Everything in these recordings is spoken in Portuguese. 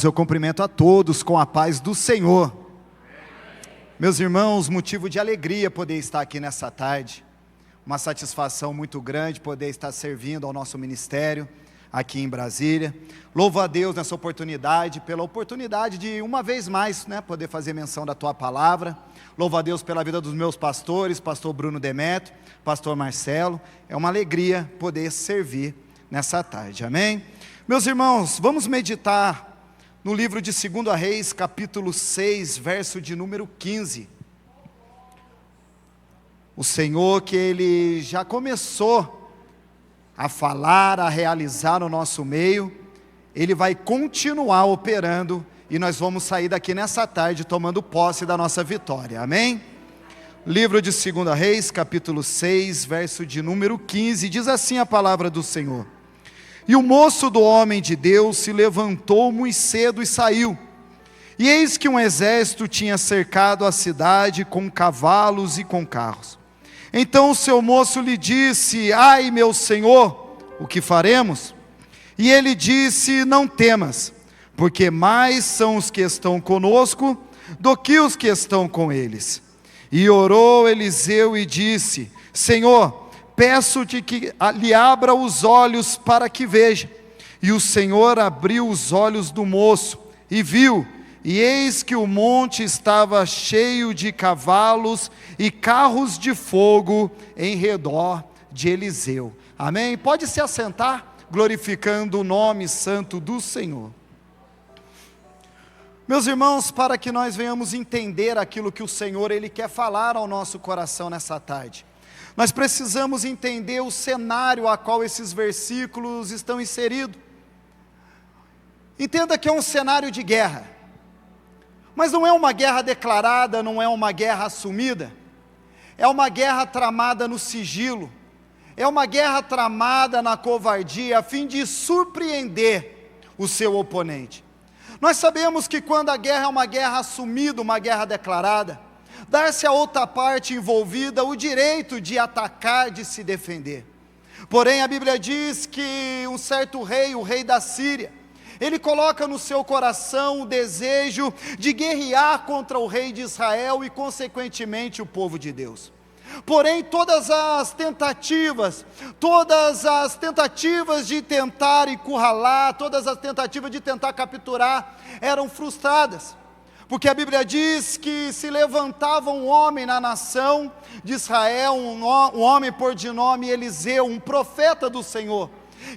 Eu cumprimento a todos com a paz do Senhor. Meus irmãos, motivo de alegria poder estar aqui nessa tarde. Uma satisfação muito grande poder estar servindo ao nosso ministério aqui em Brasília. Louvo a Deus nessa oportunidade, pela oportunidade de uma vez mais, poder fazer menção da tua palavra. Louvo a Deus pela vida dos meus pastores, pastor Bruno Demetrio, pastor Marcelo. É uma alegria poder servir nessa tarde, amém? Meus irmãos, vamos meditar no livro de 2 Reis, capítulo 6, verso de número 15. O Senhor que Ele já começou a falar, a realizar no nosso meio, Ele vai continuar operando e nós vamos sair daqui nessa tarde tomando posse da nossa vitória, amém? Livro de 2 Reis, capítulo 6, verso de número 15, diz assim a palavra do Senhor: E o moço do homem de Deus se levantou muito cedo e saiu. E eis que um exército tinha cercado a cidade com cavalos e com carros. Então o seu moço lhe disse: Ai, meu senhor, o que faremos? E ele disse: Não temas, porque mais são os que estão conosco do que os que estão com eles. E orou Eliseu e disse: Senhor, peço-te que lhe abra os olhos para que veja. E o Senhor abriu os olhos do moço, e viu, e eis que o monte estava cheio de cavalos e carros de fogo em redor de Eliseu. Amém? Pode se assentar, glorificando o nome santo do Senhor. Meus irmãos, para que nós venhamos entender aquilo que o Senhor Ele quer falar ao nosso coração nessa tarde, nós precisamos entender o cenário a qual esses versículos estão inseridos. Entenda que é um cenário de guerra, mas não é uma guerra declarada, não é uma guerra assumida, é uma guerra tramada no sigilo, é uma guerra tramada na covardia, a fim de surpreender o seu oponente. Nós sabemos que quando a guerra é uma guerra assumida, uma guerra declarada, dar-se a outra parte envolvida o direito de atacar, de se defender. Porém, a Bíblia diz que um certo rei, o rei da Síria, ele coloca no seu coração o desejo de guerrear contra o rei de Israel e, consequentemente, o povo de Deus. Porém, todas as tentativas de tentar encurralar, todas as tentativas de tentar capturar, eram frustradas. Porque a Bíblia diz que se levantava um homem na nação de Israel, um homem por de nome Eliseu, um profeta do Senhor,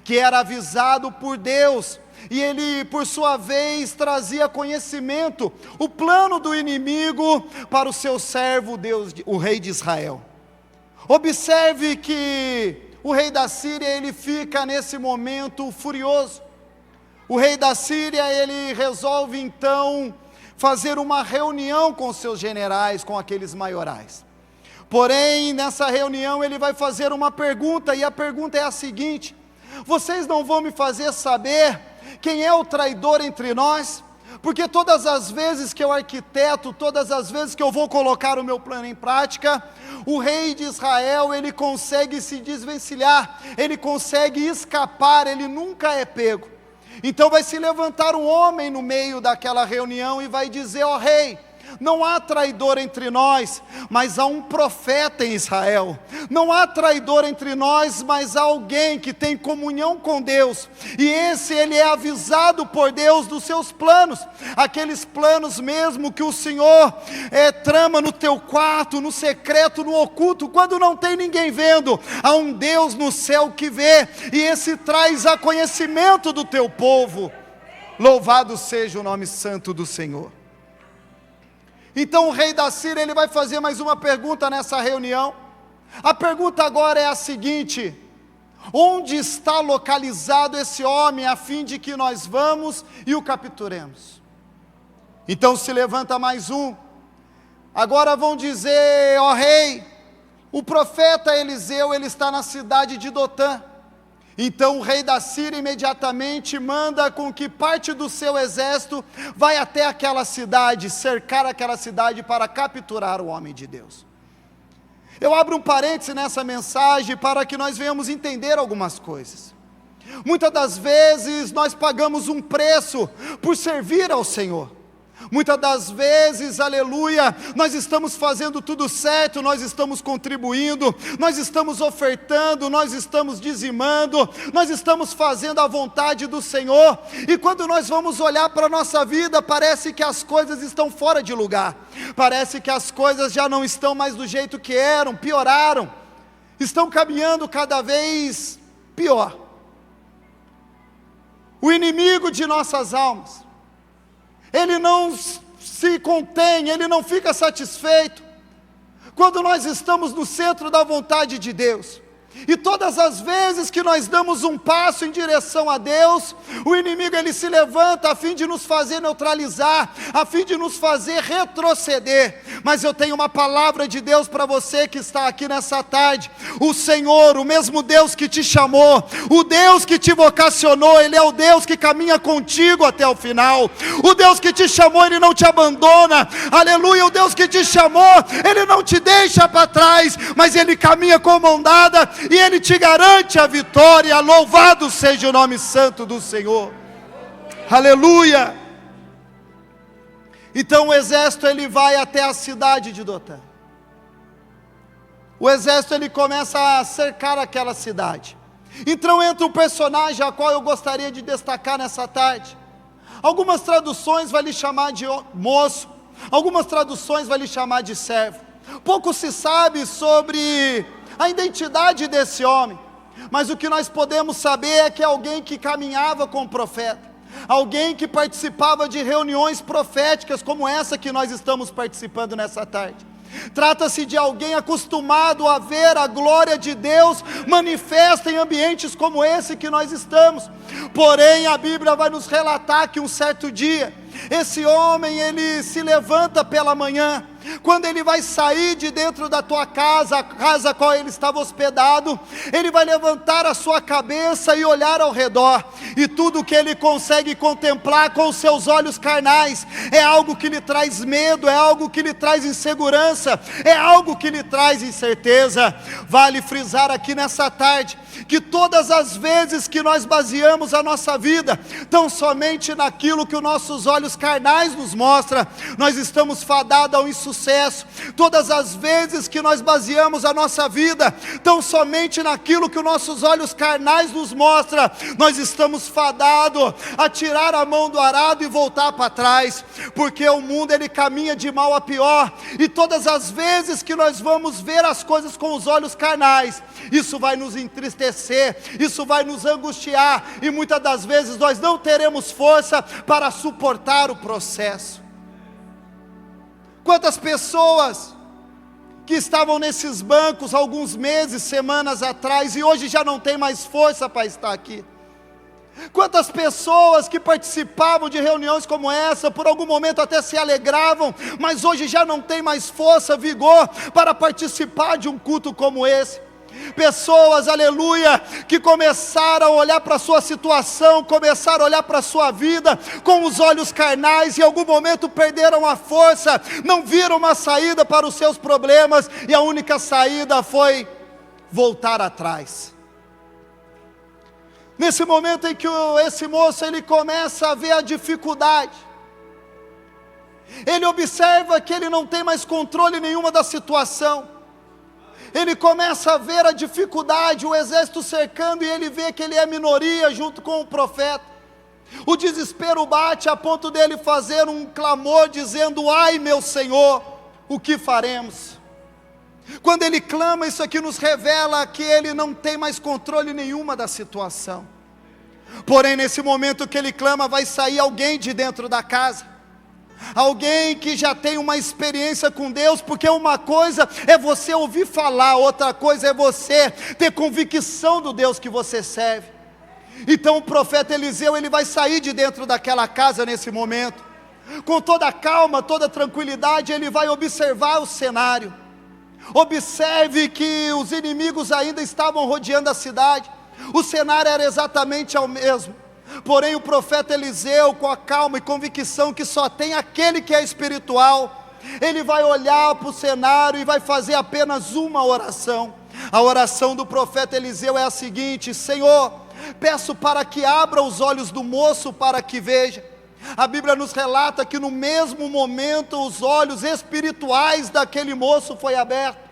que era avisado por Deus, e ele por sua vez trazia conhecimento, o plano do inimigo para o seu servo Deus, o rei de Israel. Observe que o rei da Síria, ele fica nesse momento furioso. O rei da Síria, ele resolve então fazer uma reunião com seus generais, com aqueles maiorais. Porém, nessa reunião ele vai fazer uma pergunta, e a pergunta é a seguinte: vocês não vão me fazer saber quem é o traidor entre nós? Porque todas as vezes que eu arquiteto, todas as vezes que eu vou colocar o meu plano em prática, o rei de Israel, ele consegue se desvencilhar, ele consegue escapar, ele nunca é pego. Então vai se levantar um homem no meio daquela reunião e vai dizer: ó rei, não há traidor entre nós, mas há um profeta em Israel. Não há traidor entre nós, mas há alguém que tem comunhão com Deus, e esse ele é avisado por Deus dos seus planos, aqueles planos mesmo que o Senhor trama no teu quarto, no secreto, no oculto, quando não tem ninguém vendo. Há um Deus no céu que vê, e esse traz a conhecimento do teu povo. Louvado seja o nome santo do Senhor. Então o rei da Síria, ele vai fazer mais uma pergunta nessa reunião. A pergunta agora é a seguinte: onde está localizado esse homem, a fim de que nós vamos e o capturemos? Então se levanta mais um. Agora vão dizer: ó rei, o profeta Eliseu, ele está na cidade de Dotã. Então o rei da Síria imediatamente manda com que parte do seu exército vai até aquela cidade, cercar aquela cidade para capturar o homem de Deus. Eu abro um parêntese nessa mensagem para que nós venhamos entender algumas coisas. Muitas das vezes nós pagamos um preço por servir ao Senhor. Muitas das vezes, aleluia, nós estamos fazendo tudo certo, nós estamos contribuindo, nós estamos ofertando, nós estamos dizimando, nós estamos fazendo a vontade do Senhor, e quando nós vamos olhar para a nossa vida, parece que as coisas estão fora de lugar, parece que as coisas já não estão mais do jeito que eram, pioraram, estão caminhando cada vez pior. O inimigo de nossas almas, ele não se contém, ele não fica satisfeito quando nós estamos no centro da vontade de Deus. E todas as vezes que nós damos um passo em direção a Deus, o inimigo ele se levanta a fim de nos fazer neutralizar, a fim de nos fazer retroceder. Mas eu tenho uma palavra de Deus para você que está aqui nessa tarde. O Senhor, o mesmo Deus que te chamou, o Deus que te vocacionou, Ele é o Deus que caminha contigo até o final. O Deus que te chamou, Ele não te abandona, aleluia. O Deus que te chamou, Ele não te deixa para trás, mas Ele caminha com mão dada e Ele te garante a vitória. Louvado seja o nome santo do Senhor, aleluia. Então o exército ele vai até a cidade de Dotã. O exército ele começa a cercar aquela cidade. Então entra um personagem a qual eu gostaria de destacar nessa tarde. Algumas traduções vai lhe chamar de moço, algumas traduções vai lhe chamar de servo. Pouco se sabe sobre a identidade desse homem, mas o que nós podemos saber é que é alguém que caminhava com o profeta, alguém que participava de reuniões proféticas como essa que nós estamos participando nessa tarde. Trata-se de alguém acostumado a ver a glória de Deus manifesta em ambientes como esse que nós estamos. Porém a Bíblia vai nos relatar que um certo dia, esse homem ele se levanta pela manhã, quando ele vai sair de dentro da tua casa, a casa a qual ele estava hospedado, ele vai levantar a sua cabeça e olhar ao redor, e tudo que ele consegue contemplar com os seus olhos carnais, é algo que lhe traz medo, é algo que lhe traz insegurança, é algo que lhe traz incerteza. Vale frisar aqui nessa tarde, que todas as vezes que nós baseamos a nossa vida, tão somente naquilo que os nossos olhos carnais nos mostram, nós estamos fadados ao insucesso. Todas as vezes que nós baseamos a nossa vida, tão somente naquilo que os nossos olhos carnais nos mostram, nós estamos fadados a tirar a mão do arado e voltar para trás, porque o mundo ele caminha de mal a pior, e todas as vezes que nós vamos ver as coisas com os olhos carnais, isso vai nos entristecer, isso vai nos angustiar, e muitas das vezes nós não teremos força para suportar o processo. Quantas pessoas que estavam nesses bancos alguns meses, semanas atrás, e hoje já não tem mais força para estar aqui? Quantas pessoas que participavam de reuniões como essa, por algum momento até se alegravam, mas hoje já não tem mais força, vigor para participar de um culto como esse? Pessoas, aleluia, que começaram a olhar para a sua situação, começaram a olhar para a sua vida com os olhos carnais, e em algum momento perderam a força, não viram uma saída para os seus problemas, e a única saída foi voltar atrás. Nesse momento em que esse moço ele começa a ver a dificuldade, ele observa que ele não tem mais controle nenhuma da situação, ele começa a ver a dificuldade, o exército cercando, e ele vê que ele é minoria junto com o profeta. O desespero bate a ponto dele fazer um clamor dizendo: ai meu Senhor, o que faremos? Quando ele clama, isso aqui nos revela que ele não tem mais controle nenhuma da situação. Porém nesse momento que ele clama, vai sair alguém de dentro da casa, alguém que já tem uma experiência com Deus, porque uma coisa é você ouvir falar, outra coisa é você ter convicção do Deus que você serve. Então o profeta Eliseu, ele vai sair de dentro daquela casa nesse momento, com toda a calma, toda a tranquilidade, ele vai observar o cenário. Observe que os inimigos ainda estavam rodeando a cidade, o cenário era exatamente o mesmo. Porém o profeta Eliseu, com a calma e convicção que só tem aquele que é espiritual, ele vai olhar para o cenário e vai fazer apenas uma oração. A oração do profeta Eliseu é a seguinte: Senhor, Peço para que abra os olhos do moço para que veja. A Bíblia nos relata que no mesmo momento os olhos espirituais daquele moço foi abertos.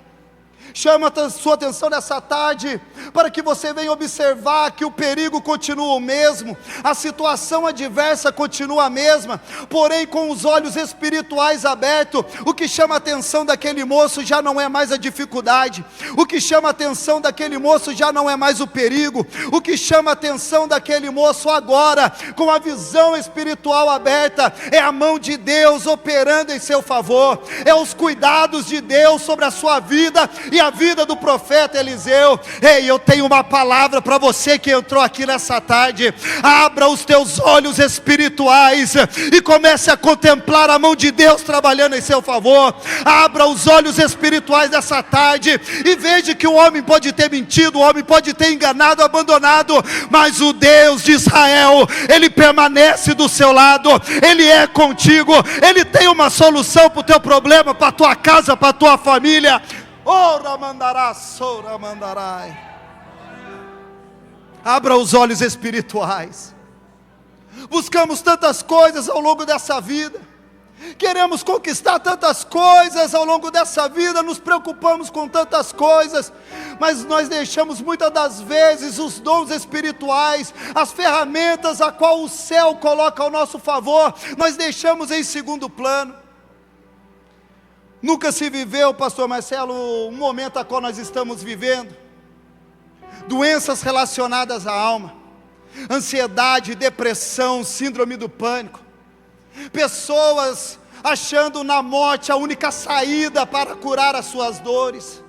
Chama a sua atenção nessa tarde, para que você venha observar que o perigo continua o mesmo, a situação adversa continua a mesma, porém com os olhos espirituais abertos, o que chama a atenção daquele moço já não é mais a dificuldade, o que chama a atenção daquele moço já não é mais o perigo, o que chama a atenção daquele moço agora, com a visão espiritual aberta, é a mão de Deus operando em seu favor, é os cuidados de Deus sobre a sua vida, e a vida do profeta Eliseu. Ei, eu tenho uma palavra para você que entrou aqui nessa tarde. Abra os teus olhos espirituais e comece a contemplar a mão de Deus trabalhando em seu favor. Abra os olhos espirituais dessa tarde e veja que o homem pode ter mentido, o homem pode ter enganado, abandonado, mas o Deus de Israel, Ele permanece do seu lado, Ele é contigo, Ele tem uma solução para o teu problema, para a tua casa, para a tua família. Ora mandará, sora mandarai. Abra os olhos espirituais. Buscamos tantas coisas ao longo dessa vida, queremos conquistar tantas coisas ao longo dessa vida, nos preocupamos com tantas coisas, mas nós deixamos muitas das vezes os dons espirituais, as ferramentas a qual o céu coloca ao nosso favor, nós deixamos em segundo plano. Nunca se viveu, pastor Marcelo, um momento a qual nós estamos vivendo, doenças relacionadas à alma, ansiedade, depressão, síndrome do pânico, pessoas achando na morte a única saída para curar as suas dores.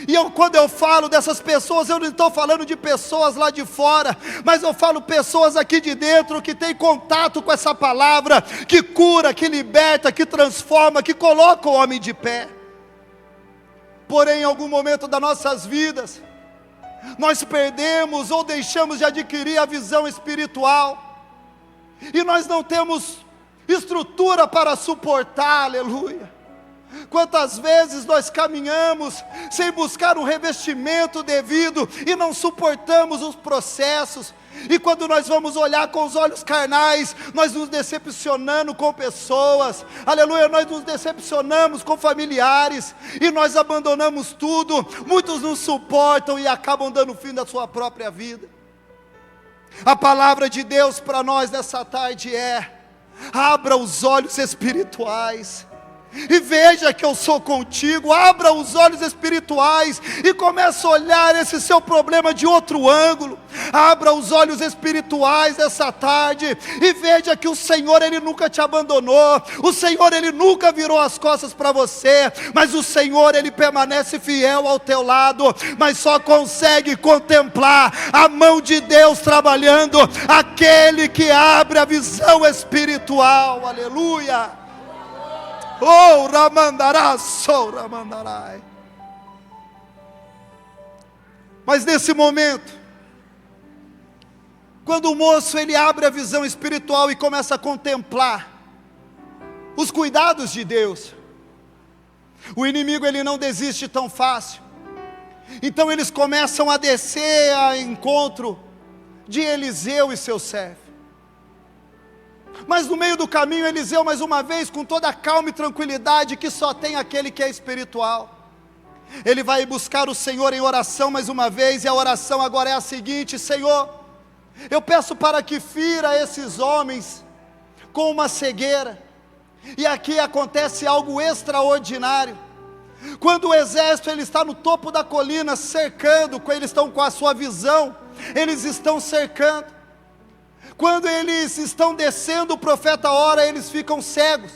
E quando eu falo dessas pessoas, eu não estou falando de pessoas lá de fora, mas eu falo pessoas aqui de dentro que têm contato com essa palavra, que cura, que liberta, que transforma, que coloca o homem de pé. Porém, em algum momento das nossas vidas, nós perdemos ou deixamos de adquirir a visão espiritual, e nós não temos estrutura para suportar, aleluia. Quantas vezes nós caminhamos sem buscar um revestimento devido e não suportamos os processos, e quando nós vamos olhar com os olhos carnais, nós nos decepcionamos com pessoas, aleluia, nós nos decepcionamos com familiares, e nós abandonamos tudo, muitos nos suportam e acabam dando fim da sua própria vida. A palavra de Deus para nós nessa tarde é: abra os olhos espirituais, e veja que eu sou contigo. Abra os olhos espirituais e comece a olhar esse seu problema de outro ângulo. Abra os olhos espirituais essa tarde e veja que o Senhor, Ele nunca te abandonou, o Senhor, Ele nunca virou as costas para você, mas o Senhor, Ele permanece fiel ao teu lado, mas só consegue contemplar a mão de Deus trabalhando aquele que abre a visão espiritual, aleluia. Oh, ramandará, sou ramandarai. Mas nesse momento, quando o moço ele abre a visão espiritual e começa a contemplar os cuidados de Deus, o inimigo ele não desiste tão fácil. Então eles começam a descer ao encontro de Eliseu e seu servo. Mas no meio do caminho, Eliseu mais uma vez, com toda a calma e tranquilidade que só tem aquele que é espiritual, ele vai buscar o Senhor em oração mais uma vez, e a oração agora é a seguinte: Senhor, eu peço para que fira esses homens com uma cegueira. E aqui acontece algo extraordinário. Quando o exército ele está no topo da colina cercando, quando eles estão com a sua visão, eles estão cercando. Quando eles estão descendo, o profeta ora, eles ficam cegos.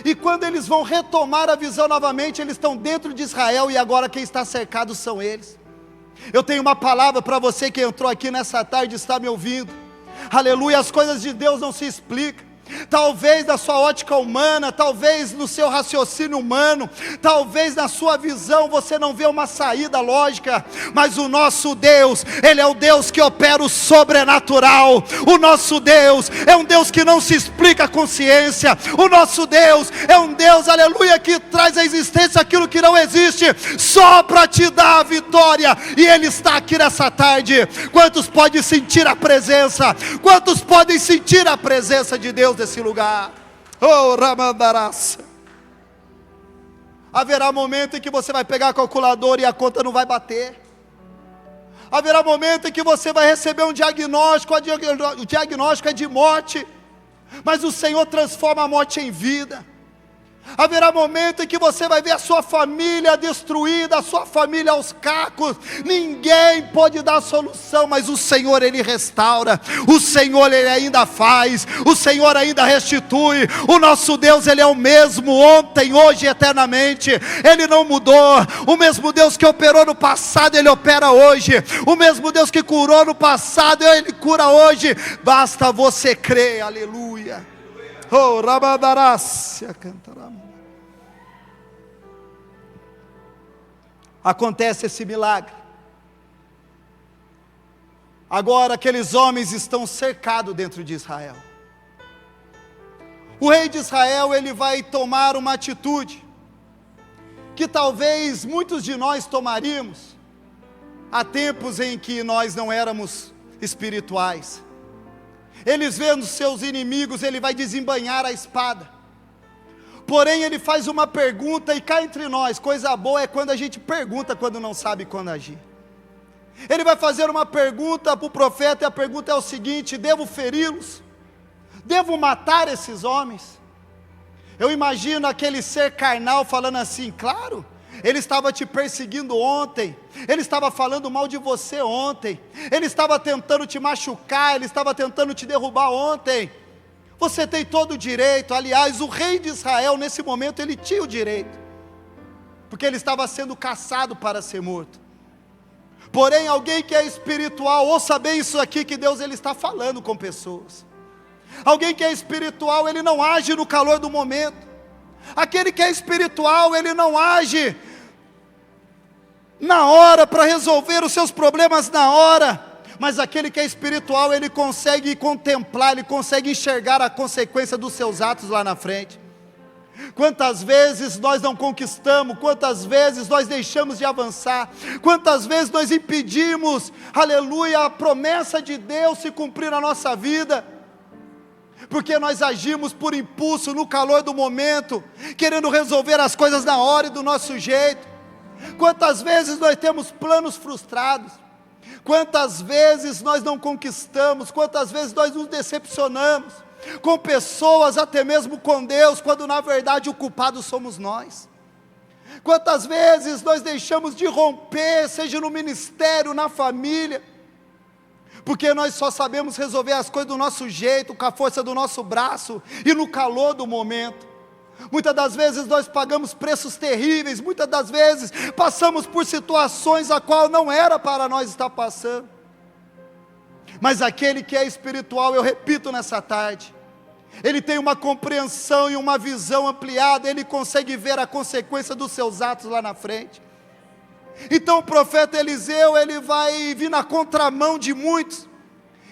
E quando eles vão retomar a visão novamente, eles estão dentro de Israel, e agora quem está cercado são eles. Eu tenho uma palavra para você que entrou aqui nessa tarde e está me ouvindo. Aleluia, as coisas de Deus não se explicam. Talvez na sua ótica humana, talvez no seu raciocínio humano, talvez na sua visão você não vê uma saída lógica, mas o nosso Deus, Ele é o Deus que opera o sobrenatural. O nosso Deus é um Deus que não se explica com ciência. O nosso Deus é um Deus, aleluia, que traz à existência aquilo que não existe, só para te dar a vitória. E Ele está aqui nessa tarde. Quantos podem sentir a presença? Quantos podem sentir a presença de Deus desse lugar? Oh, Ramandarás. Haverá momento em que você vai pegar a calculadora e a conta não vai bater. Haverá momento em que você vai receber um diagnóstico, o diagnóstico é de morte, mas o Senhor transforma a morte em vida. Haverá momento em que você vai ver a sua família destruída, a sua família aos cacos. Ninguém pode dar solução, mas o Senhor, Ele restaura. O Senhor, Ele ainda faz. O Senhor ainda restitui. O nosso Deus, Ele é o mesmo ontem, hoje e eternamente. Ele não mudou. O mesmo Deus que operou no passado, Ele opera hoje. O mesmo Deus que curou no passado, Ele cura hoje. Basta você crer, aleluia. Oh, Rabadarássia, cantará. Acontece esse milagre. Agora aqueles homens estão cercados dentro de Israel. O rei de Israel, ele vai tomar uma atitude que talvez muitos de nós tomaríamos há tempos em que nós não éramos espirituais. Eles vendo seus inimigos, ele vai desembainhar a espada. Porém ele faz uma pergunta, e cá entre nós, coisa boa é quando a gente pergunta quando não sabe quando agir. Ele vai fazer uma pergunta para o profeta, e a pergunta é o seguinte: devo feri-los? Devo matar esses homens? Eu imagino aquele ser carnal falando assim: claro, ele estava te perseguindo ontem, ele estava falando mal de você ontem, ele estava tentando te machucar, ele estava tentando te derrubar ontem. Você tem todo o direito. Aliás, o rei de Israel nesse momento ele tinha o direito, porque ele estava sendo caçado para ser morto. Porém alguém que é espiritual, ouça bem isso aqui que Deus ele está falando com pessoas. Alguém que é espiritual, ele não age no calor do momento. Aquele que é espiritual, ele não age na hora para resolver os seus problemas na hora. Mas aquele que é espiritual, ele consegue contemplar, ele consegue enxergar a consequência dos seus atos lá na frente. Quantas vezes nós não conquistamos, quantas vezes nós deixamos de avançar, quantas vezes nós impedimos, aleluia, a promessa de Deus se cumprir na nossa vida, porque nós agimos por impulso, no calor do momento, querendo resolver as coisas na hora e do nosso jeito. Quantas vezes nós temos planos frustrados, quantas vezes nós não conquistamos, quantas vezes nós nos decepcionamos com pessoas, até mesmo com Deus, quando na verdade o culpado somos nós. Quantas vezes nós deixamos de romper, seja no ministério, na família, porque nós só sabemos resolver as coisas do nosso jeito, com a força do nosso braço e no calor do momento. Muitas das vezes nós pagamos preços terríveis, muitas das vezes passamos por situações a qual não era para nós estar passando. Mas aquele que é espiritual, eu repito nessa tarde, ele tem uma compreensão e uma visão ampliada, ele consegue ver a consequência dos seus atos lá na frente. Então o profeta Eliseu, ele vai vir na contramão de muitos,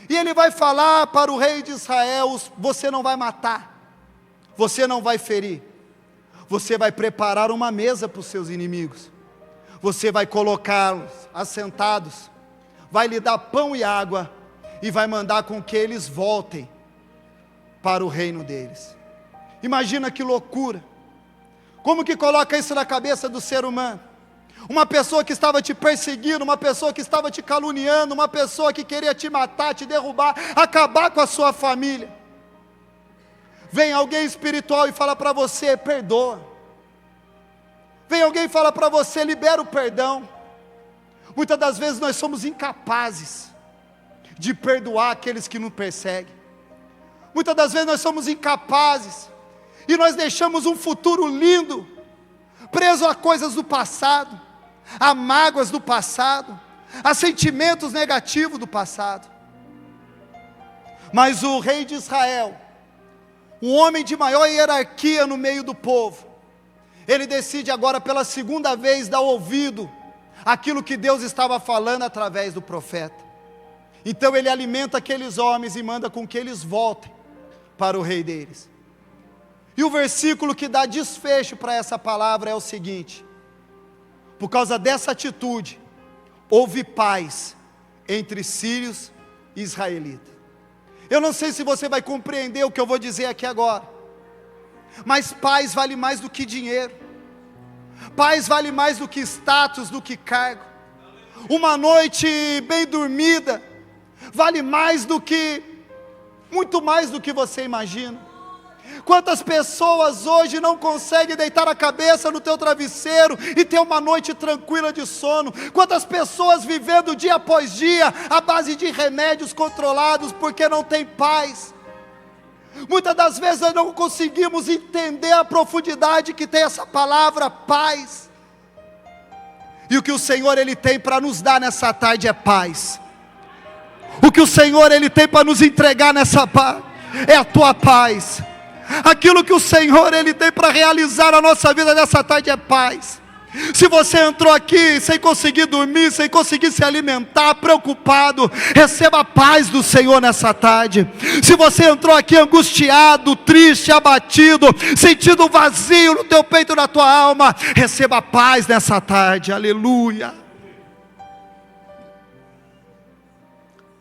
e ele vai falar para o rei de Israel: você não vai matar, você não vai ferir, você vai preparar uma mesa para os seus inimigos, você vai colocá-los assentados, vai lhe dar pão e água, e vai mandar com que eles voltem para o reino deles. Imagina que loucura, como que coloca isso na cabeça do ser humano? Uma pessoa que estava te perseguindo, uma pessoa que estava te caluniando, uma pessoa que queria te matar, te derrubar, acabar com a sua família. Vem alguém espiritual e fala para você: perdoa. Vem alguém e fala para você: libera o perdão. Muitas das vezes nós somos incapazes de perdoar aqueles que nos perseguem. Muitas das vezes nós somos incapazes, e nós deixamos um futuro lindo, preso a coisas do passado, a mágoas do passado, a sentimentos negativos do passado. Mas o rei de Israel, um homem de maior hierarquia no meio do povo, ele decide agora pela segunda vez dar ouvido àquilo que Deus estava falando através do profeta. Então ele alimenta aqueles homens e manda com que eles voltem para o rei deles. E o versículo que dá desfecho para essa palavra é o seguinte: por causa dessa atitude, houve paz entre sírios e israelitas. Eu não sei se você vai compreender o que eu vou dizer aqui agora, mas paz vale mais do que dinheiro, paz vale mais do que status, do que cargo. Uma noite bem dormida vale mais do que, muito mais do que você imagina. Quantas pessoas hoje não conseguem deitar a cabeça no teu travesseiro e ter uma noite tranquila de sono? Quantas pessoas vivendo dia após dia à base de remédios controlados porque não tem paz? Muitas das vezes nós não conseguimos entender a profundidade que tem essa palavra paz. E o que o Senhor Ele tem para nos dar nessa tarde é paz. O que o Senhor Ele tem para nos entregar nessa paz é a tua paz. Aquilo que o Senhor Ele tem para realizar na nossa vida nessa tarde é paz. Se você entrou aqui sem conseguir dormir, sem conseguir se alimentar, preocupado, receba a paz do Senhor nessa tarde. Se você entrou aqui angustiado, triste, abatido, sentindo vazio no teu peito, na tua alma, receba a paz nessa tarde, aleluia.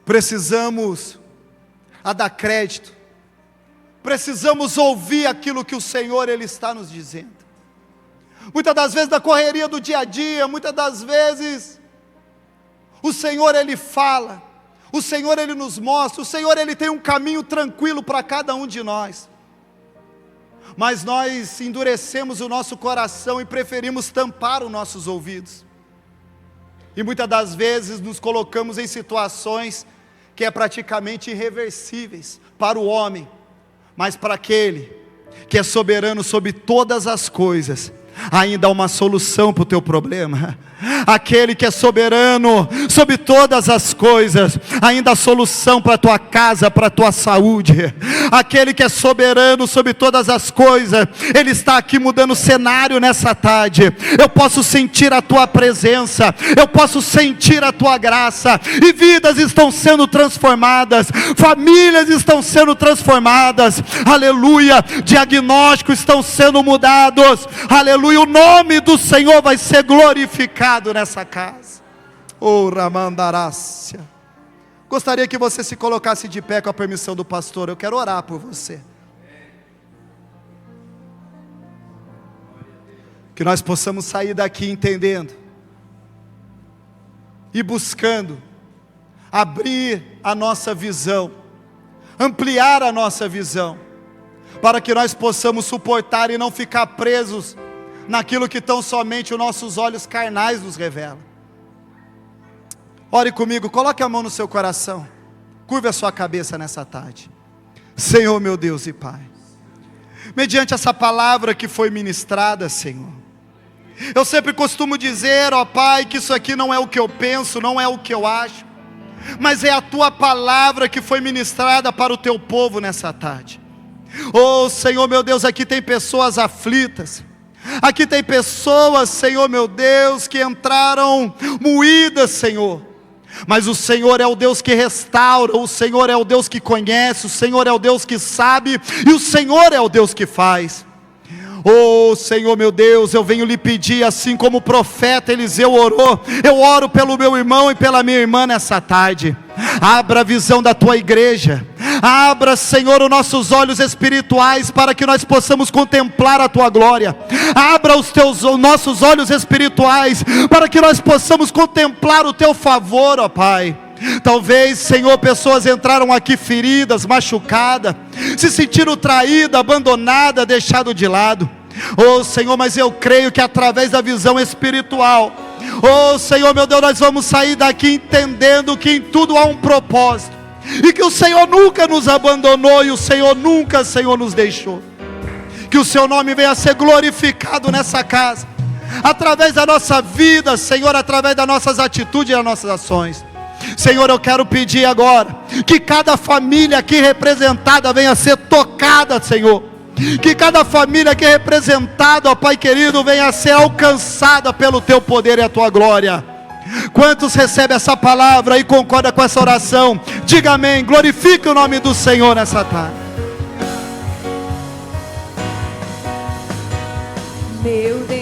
Precisamos a dar crédito, precisamos ouvir aquilo que o Senhor Ele está nos dizendo. Muitas das vezes na correria do dia a dia, muitas das vezes o Senhor Ele fala, o Senhor Ele nos mostra, o Senhor Ele tem um caminho tranquilo para cada um de nós, mas nós endurecemos o nosso coração e preferimos tampar os nossos ouvidos, e muitas das vezes nos colocamos em situações que é praticamente irreversíveis para o homem, mas para aquele que é soberano sobre todas as coisas, ainda há uma solução para o teu problema. Aquele que é soberano sobre todas as coisas, ainda há solução para a tua casa, para a tua saúde. Aquele que é soberano sobre todas as coisas, Ele está aqui mudando o cenário nessa tarde. Eu posso sentir a tua presença, eu posso sentir a tua graça, e vidas estão sendo transformadas, famílias estão sendo transformadas, aleluia, diagnósticos estão sendo mudados, aleluia, o nome do Senhor vai ser glorificado nessa casa. Oh, Ramandarácia. Gostaria que você se colocasse de pé com a permissão do pastor. Eu quero orar por você. Que nós possamos sair daqui entendendo e buscando abrir a nossa visão, ampliar a nossa visão, para que nós possamos suportar e não ficar presos naquilo que tão somente os nossos olhos carnais nos revelam. Ore comigo, coloque a mão no seu coração, curve a sua cabeça nessa tarde. Senhor meu Deus e Pai, mediante essa palavra que foi ministrada, Senhor, eu sempre costumo dizer, ó Pai, que isso aqui não é o que eu penso, não é o que eu acho, mas é a Tua palavra que foi ministrada para o Teu povo nessa tarde. Oh Senhor meu Deus, aqui tem pessoas aflitas, aqui tem pessoas, Senhor meu Deus, que entraram moídas, Senhor, mas o Senhor é o Deus que restaura, o Senhor é o Deus que conhece, o Senhor é o Deus que sabe, e o Senhor é o Deus que faz. Oh Senhor meu Deus, eu venho lhe pedir, assim como o profeta Eliseu orou, eu oro pelo meu irmão e pela minha irmã nessa tarde. Abra a visão da tua igreja, abra, Senhor, os nossos olhos espirituais, para que nós possamos contemplar a tua glória. Abra os nossos olhos espirituais, para que nós possamos contemplar o teu favor, ó Pai. Talvez, Senhor, pessoas entraram aqui feridas, machucadas, se sentiram traídas, abandonadas, deixadas de lado. Oh Senhor, mas eu creio que através da visão espiritual, oh Senhor meu Deus, nós vamos sair daqui entendendo que em tudo há um propósito, e que o Senhor nunca nos abandonou, e o Senhor nunca, Senhor, nos deixou. Que o seu nome venha a ser glorificado nessa casa, através da nossa vida, Senhor, através das nossas atitudes e das nossas ações. Senhor, eu quero pedir agora que cada família aqui representada venha a ser tocada, Senhor. Que cada família aqui representada, ó Pai querido, venha a ser alcançada pelo Teu poder e a Tua glória. Quantos recebem essa palavra e concordam com essa oração? Diga amém, glorifique o nome do Senhor nessa tarde. Meu Deus.